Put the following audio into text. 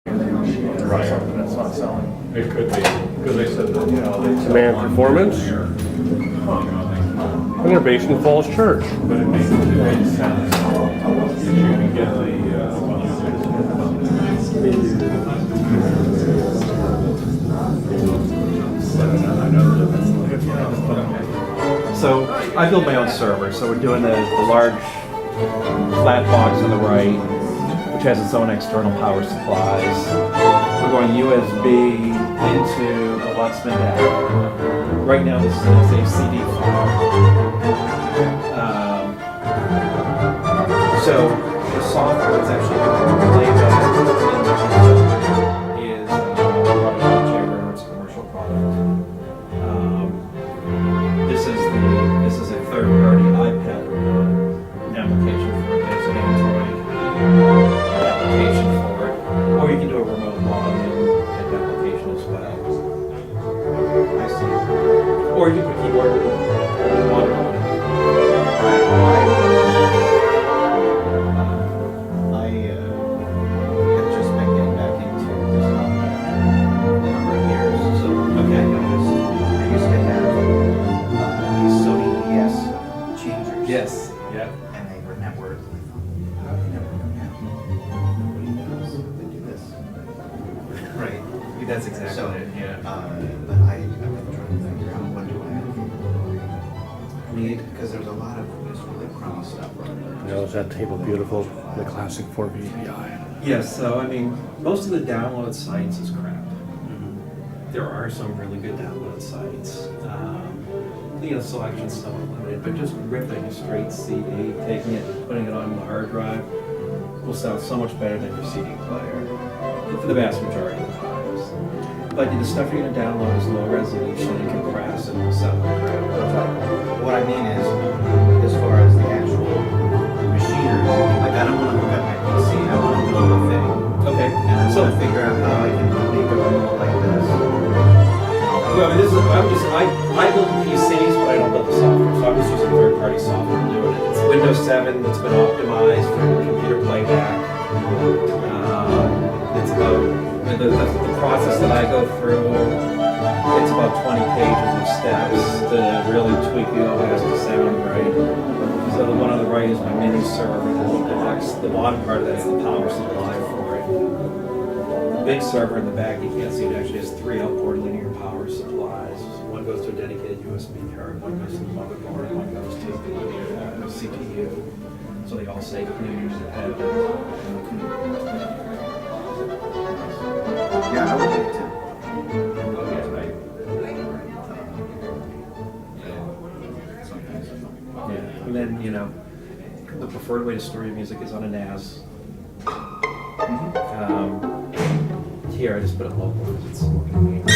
Right. Something that's not selling. It could be, because they said that, they sell Demand one performance. here. And they're based in Falls Church. But it made sense. You can get the, So I build my own server. So we're doing the large flat box on the right, which has its own external power supplies. We're going USB into the Lutzman app. Right now this is a CD file. So the software that's actually going to play that is it's a commercial product. This is a third-party iPad application for it. There's an Android application for it, or you can do a remote login application as well. I see. Or you can put keyboard and monitor on it. I have just been getting back into this number of years. So okay, I noticed I used to have these Sony ES changers. Yes. Yeah. And they were networked. How do they network them now? Nobody knows. They do this. Right. That's exactly So, it. Yeah. but I've been trying to figure out what do I need, because there's a lot of this really crummy stuff running. Is that table beautiful? The classic 4 VPI. Yes, so I mean, most of the download sites is crap. There are some really good download sites. The selection's somewhat limited, but just ripping a straight CD, taking it, putting it on the hard drive, will sound so much better than your CD player, for the vast majority of the times. But the stuff you're going to download is low resolution and compressed and will sound like crap. What I mean is, as far as the actual machinery, like I don't want to hook up my PC, I want to build a thing. Okay. And I want to figure out how I can make a remote like this. Well, I mean, I build the PCs, but I don't build the software, so I'm just using third-party software to do it. It's Windows 7 that's been optimized for computer playback. It's about, the process that I go through, it's about 20 pages of steps to really tweak the OS to sound right. So the one on the right is my mini server, the little box. The bottom part of that is the power supply for it. The big server in the back, you can't see, it actually has 3 outboard linear power supplies. One goes to a dedicated USB card, one goes to the motherboard, and one goes to the CPU. So they all say clean use the head. Yeah, I would like to. Yeah, and then, the preferred way to store your music is on a NAS. Here I just put it local because it's more convenient.